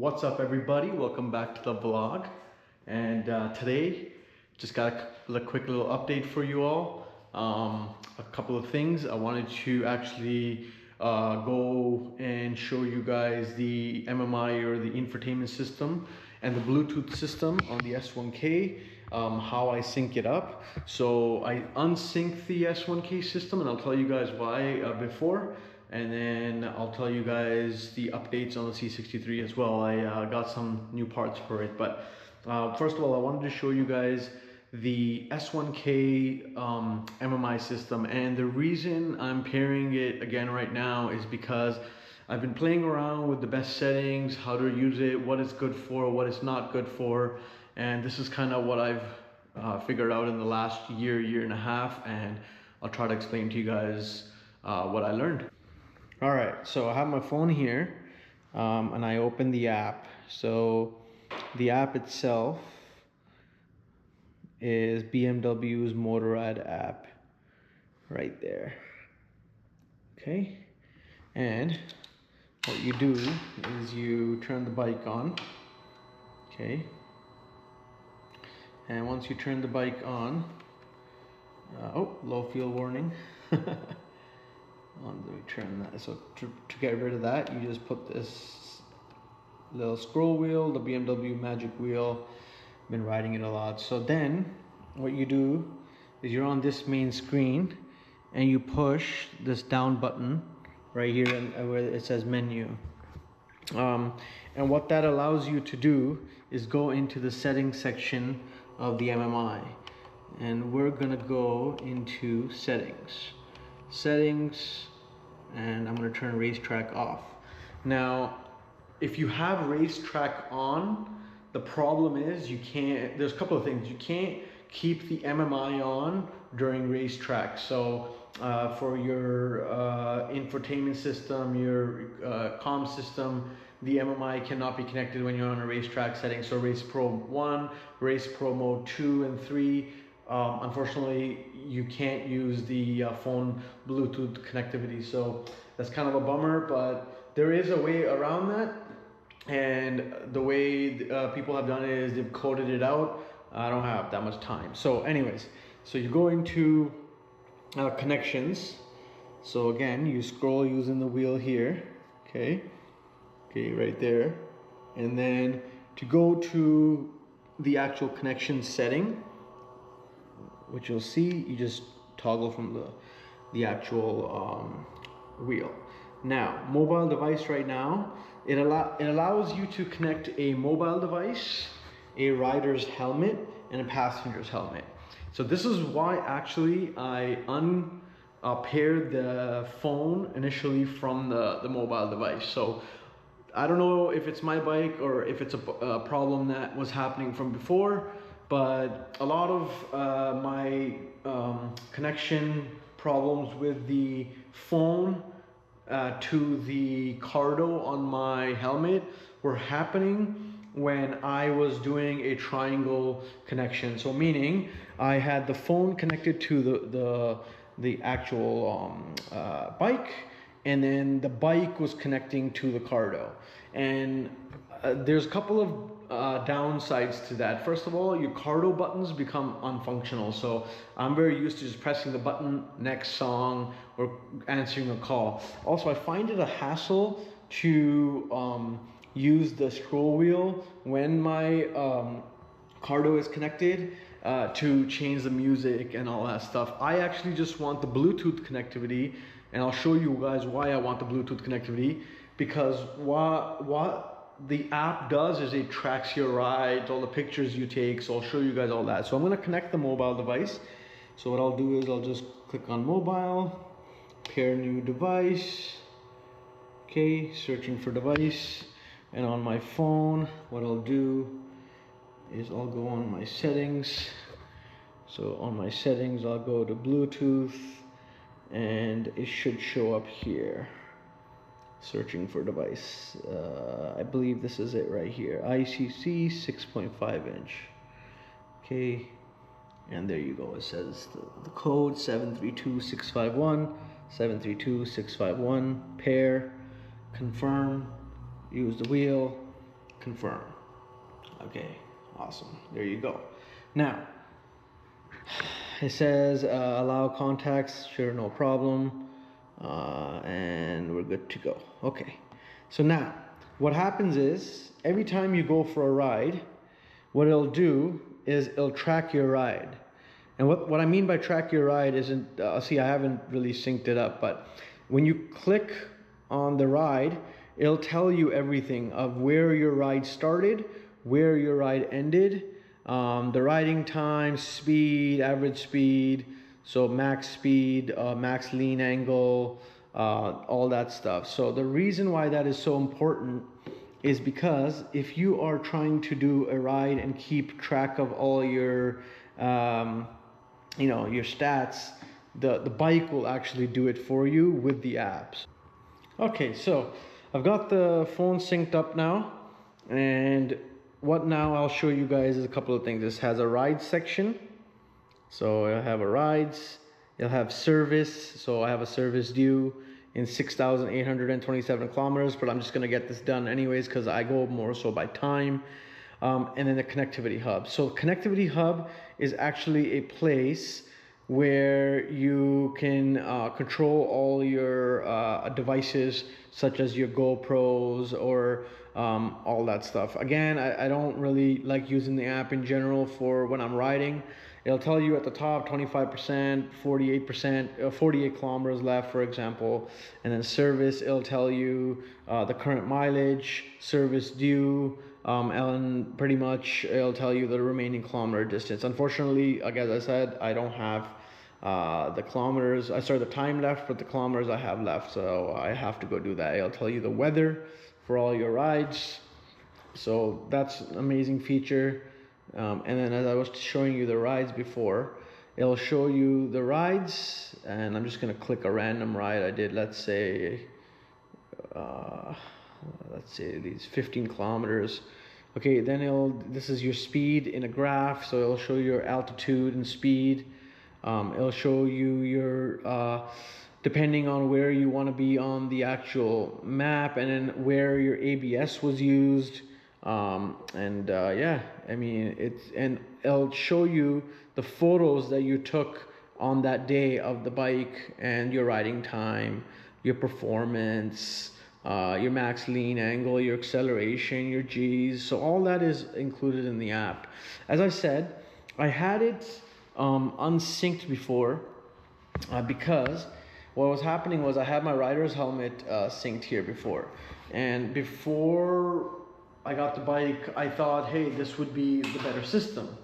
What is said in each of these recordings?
What's up, everybody? Welcome back to the vlog. And today just got a quick little update for you all. A couple of things. I wanted to actually go and show you guys the MMI, or the infotainment system, and the Bluetooth system on the S1K, how I sync it up. So I unsynced the S1K system, and I'll tell you guys why before, and then I'll tell you guys the updates on the C63 as well. I got some new parts for it, but first of all, I wanted to show you guys the S1K MMI system. And the reason I'm pairing it again right now is because I've been playing around with the best settings, how to use it, what it's good for, what it's not good for, and this is kind of what I've figured out in the last year and a half, and I'll try to explain to you guys what I learned. All right, so I have my phone here, and I open the app. So the app itself is BMW's Motorrad app right there. Okay, and what you do is you turn the bike on. Okay, and once you turn the bike on, oh, low fuel warning. Let me turn that. So to get rid of that, you just put this little scroll wheel, the BMW magic wheel. Been riding it a lot. So then what you do is you're on this main screen and you push this down button right here where it says menu. And what that allows you to do is go into the settings section of the MMI, and we're gonna go into settings, and I'm gonna turn racetrack off. Now, if you have racetrack on, the problem is you can't, there's a couple of things. You can't keep the MMI on during racetrack. So for your infotainment system, your comm system, the MMI cannot be connected when you're on a racetrack setting. So Race Pro 1, Race Pro Mode 2 and 3, unfortunately, you can't use the phone Bluetooth connectivity. So that's kind of a bummer, but there is a way around that. And the way people have done it is they've coded it out. I don't have that much time. So anyways, so you go into connections. So again, you scroll using the wheel here. Okay, right there. And then to go to the actual connection setting, which you'll see, you just toggle from the actual wheel. Now, mobile device right now, it allows you to connect a mobile device, a rider's helmet, and a passenger's helmet. So this is why actually I unpaired the phone initially from the mobile device. So I don't know if it's my bike or if it's a problem that was happening from before, but a lot of my connection problems with the phone to the cardo on my helmet were happening when I was doing a triangle connection. So meaning I had the phone connected to the actual bike, and then the bike was connecting to the cardo. And there's a couple of downsides to that. First of all, your cardo buttons become unfunctional. So I'm very used to just pressing the button, next song, or answering a call. Also, I find it a hassle to use the scroll wheel when my cardo is connected to change the music and all that stuff. I actually just want the Bluetooth connectivity, and I'll show you guys why I want the Bluetooth connectivity, because what the app does is it tracks your rides, all the pictures you take. So I'll show you guys all that. So I'm going to connect the mobile device. So what I'll do is I'll just click on mobile, pair new device. Okay, searching for device. And on my phone, what I'll do is I'll go on my settings. So on my settings, I'll go to Bluetooth, and it should show up here. Searching for device. I believe this is it right here. ICC 6.5 inch. Okay, and there you go. It says the code 732651, 732651. Pair, confirm, use the wheel, confirm. Okay, awesome. There you go. Now, it says allow contacts, sure, no problem. And we're good to go. Okay, so now what happens is every time you go for a ride, what it'll do is it'll track your ride. And what I mean by track your ride isn't, see, I haven't really synced it up, but when you click on the ride, it'll tell you everything of where your ride started, where your ride ended, the riding time, speed, average speed, so max speed, max lean angle, all that stuff. So the reason why that is so important is because if you are trying to do a ride and keep track of all your you know, your stats, the bike will actually do it for you with the apps. Okay, so I've got the phone synced up now, and what now I'll show you guys is a couple of things. This has a ride section, so it'll have a rides, it'll have service, so I have a service due in 6,827 kilometers, but I'm just gonna get this done anyways because I go more so by time. And then the connectivity hub. So connectivity hub is actually a place where you can control all your devices, such as your GoPros or all that stuff. Again, I don't really like using the app in general for when I'm riding. It'll tell you at the top 25%, 48%, 48 kilometers left, for example. And then service, it'll tell you the current mileage, service due, and pretty much it'll tell you the remaining kilometer distance. Unfortunately, like as I said, I don't have the kilometers, the time left, but the kilometers I have left, so I have to go do that. It'll tell you the weather for all your rides, so that's an amazing feature. And then as I was showing you the rides before, it'll show you the rides, and I'm just gonna click a random ride I did. Let's say these 15 kilometers. Okay, then this is your speed in a graph, so it'll show your altitude and speed. It'll show you your depending on where you want to be on the actual map, and then where your ABS was used. Yeah, I mean, it'll show you the photos that you took on that day of the bike and your riding time, your performance, your max lean angle, your acceleration, your G's. So all that is included in the app. As I said, I had it unsynced before because what was happening was I had my rider's helmet synced here before, and before I got the bike, I thought, hey, this would be the better system.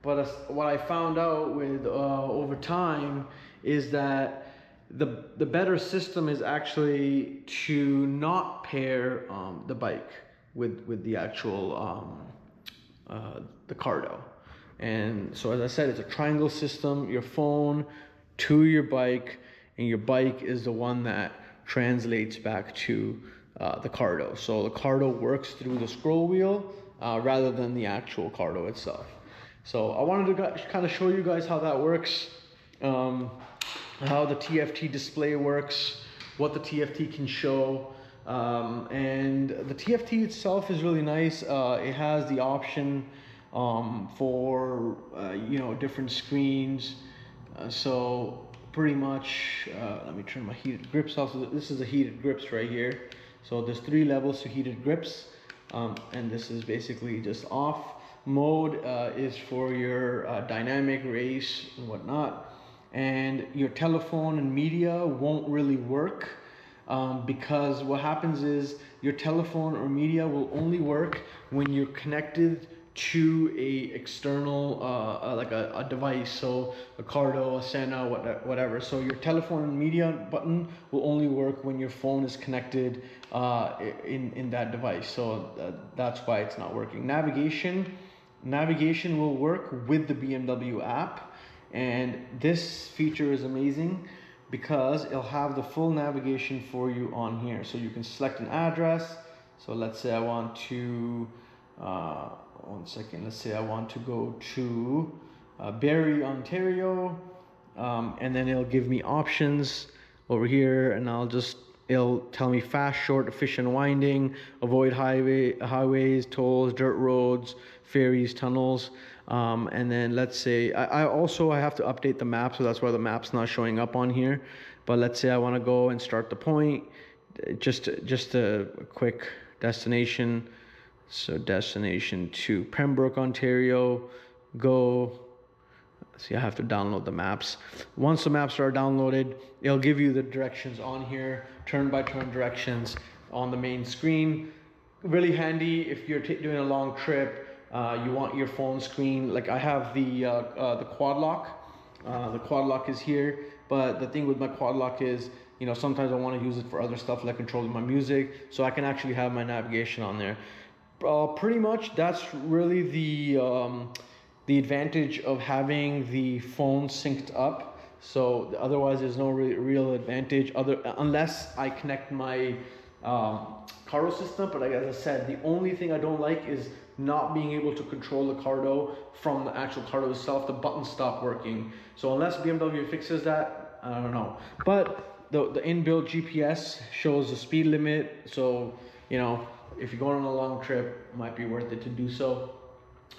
But what I found out with over time is that the better system is actually to not pair the bike with the actual the Cardo. And so as I said, it's a triangle system, your phone to your bike, and your bike is the one that translates back to the Cardo. So the Cardo works through the scroll wheel rather than the actual Cardo itself. So I wanted to kind of show you guys how that works, how the TFT display works, what the TFT can show. And the TFT itself is really nice. It has the option for you know, different screens. So pretty much, let me turn my heated grips off. So this is the heated grips right here. So there's 3 levels to heated grips, and this is basically just off. Mode is for your dynamic race and whatnot. And your telephone and media won't really work because what happens is your telephone or media will only work when you're connected to a external like a device, so a Cardo, a Senna, whatever. So your telephone and media button will only work when your phone is connected in that device. So that's why it's not working. Navigation will work with the BMW app, and this feature is amazing because it'll have the full navigation for you on here. So you can select an address. So let's say I want to one second, let's say I want to go to Barrie, Ontario, and then it'll give me options over here, and I'll just it'll tell me fast, short, efficient winding, avoid highways, tolls, dirt roads, ferries, tunnels. And then let's say, I have to update the map, so that's why the map's not showing up on here. But let's say I want to go and start the point, just a quick destination. So destination to Pembroke, Ontario, go. See, I have to download the maps. Once the maps are downloaded, it'll give you the directions on here, turn-by-turn directions on the main screen. Really handy if you're doing a long trip. You want your phone screen. Like I have the quad lock. The quad lock is here, but the thing with my quad lock is, you know, sometimes I want to use it for other stuff like controlling my music, so I can actually have my navigation on there. Pretty much that's really the advantage of having the phone synced up. So otherwise there's no real advantage unless I connect my Cardo system. But like, as I said, the only thing I don't like is not being able to control the Cardo from the actual Cardo itself. The buttons stop working. So unless BMW fixes that, I don't know. But the inbuilt GPS shows the speed limit. So, you know, if you're going on a long trip, it might be worth it to do so.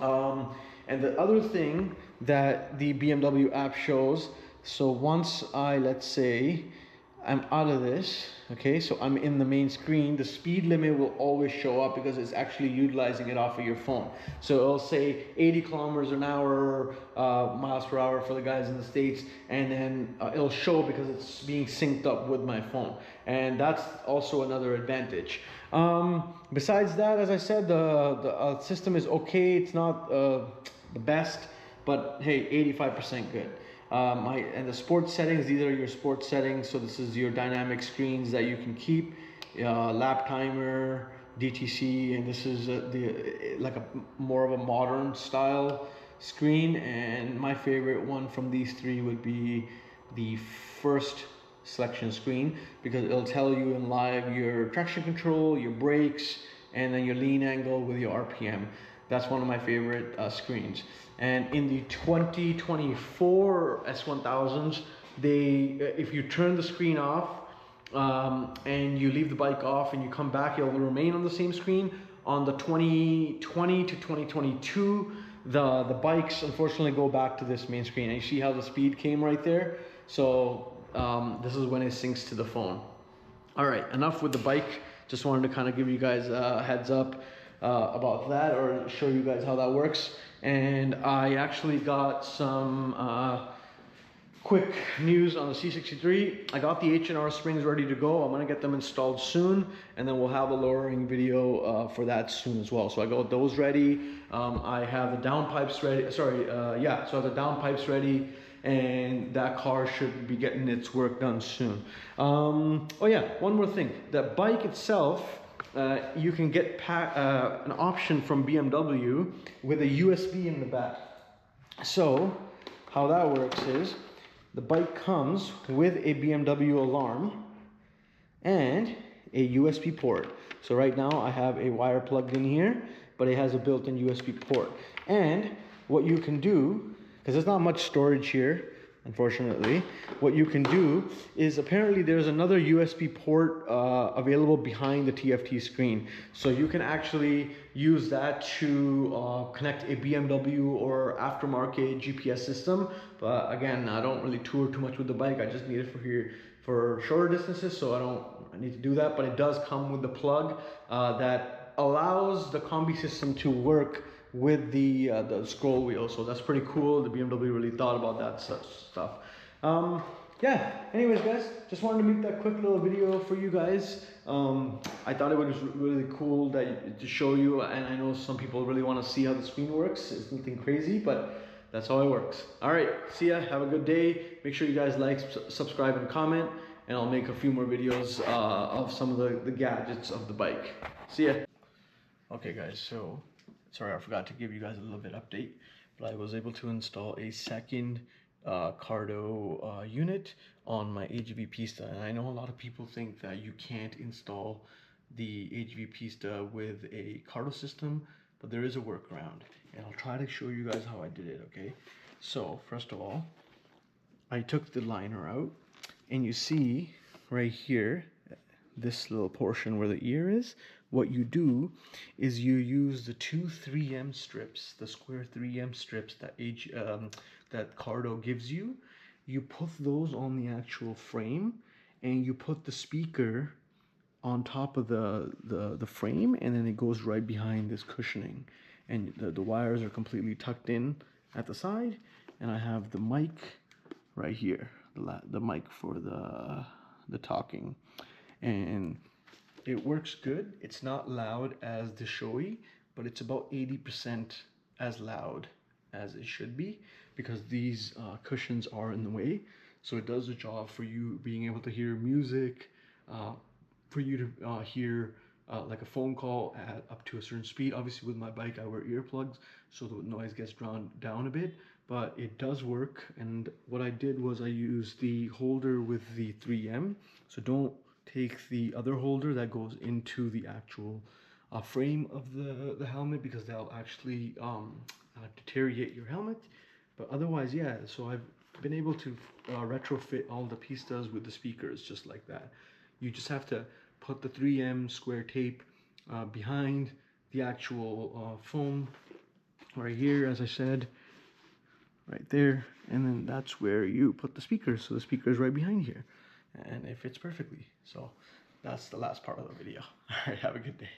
And the other thing that the BMW app shows, so once let's say I'm out of this, okay, so I'm in the main screen, the speed limit will always show up because it's actually utilizing it off of your phone. So it'll say 80 kilometers an hour, miles per hour for the guys in the States, and then it'll show because it's being synced up with my phone. And that's also another advantage. Besides that, as I said, the system is okay. It's not the best, but hey, 85% good. And the sports settings, these are your sports settings. So this is your dynamic screens that you can keep, lap timer, DTC, and this is like a more of a modern style screen. And my favorite one from these three would be the first selection screen, because it'll tell you in live your traction control, your brakes, and then your lean angle with your RPM. That's one of my favorite screens. And in the 2024 S1000s, if you turn the screen off and you leave the bike off and you come back, it will remain on the same screen. On the 2020 to 2022, the bikes unfortunately go back to this main screen. And you see how the speed came right there? So this is when it syncs to the phone. All right, enough with the bike. Just wanted to kind of give you guys a heads up about that, or show you guys how that works. And I actually got some quick news on the C63. I got the H&R springs ready to go. I'm gonna get them installed soon, and then we'll have a lowering video for that soon as well. So I got those ready. I have the downpipes ready. So I have the downpipes ready, and that car should be getting its work done soon. Oh yeah, one more thing. The bike itself, you can get an option from BMW with a USB in the back. So how that works is the bike comes with a BMW alarm and a USB port. So right now I have a wire plugged in here, but it has a built-in USB port. And what you can do, because there's not much storage here, unfortunately, what you can do is apparently there's another USB port available behind the TFT screen. So you can actually use that to connect a BMW or aftermarket GPS system. But again, I don't really tour too much with the bike. I just need it for shorter distances, so I need to do that. But it does come with the plug that allows the combi system to work with the scroll wheel. So that's pretty cool. The BMW really thought about that stuff. Yeah, anyways guys, just wanted to make that quick little video for you guys. I thought it was really cool to show you, and I know some people really want to see how the screen works. It's nothing crazy, but that's how it works. All right, see ya, have a good day. Make sure you guys like, subscribe, and comment, and I'll make a few more videos of some of the gadgets of the bike. See ya. Okay guys, so sorry I forgot to give you guys a little bit update, but I was able to install a second Cardo unit on my HV Pista. And I know a lot of people think that you can't install the HV Pista with a Cardo system, but there is a workaround, and I'll try to show you guys how I did it. Okay, so first of all, I took the liner out, and you see right here, this little portion where the ear is, what you do is you use the two 3M strips, the square 3M strips that that Cardo gives you. You put those on the actual frame, and you put the speaker on top of the frame, and then it goes right behind this cushioning, and the wires are completely tucked in at the side, and I have the mic right here, the mic for the talking, and it works good. It's not loud as the Shoei, but it's about 80% as loud as it should be, because these cushions are in the way. So it does the job for you being able to hear music, for you to hear like a phone call at up to a certain speed. Obviously with my bike I wear earplugs, so the noise gets drowned down a bit, but it does work. And what I did was I used the holder with the 3M. So don't take the other holder that goes into the actual frame of the helmet, because they'll actually deteriorate your helmet. But otherwise, yeah, so I've been able to retrofit all the pistas with the speakers just like that. You just have to put the 3M square tape behind the actual foam right here, as I said, right there, and then that's where you put the speakers. So the speaker is right behind here, and it fits perfectly. So that's the last part of the video. All right, have a good day.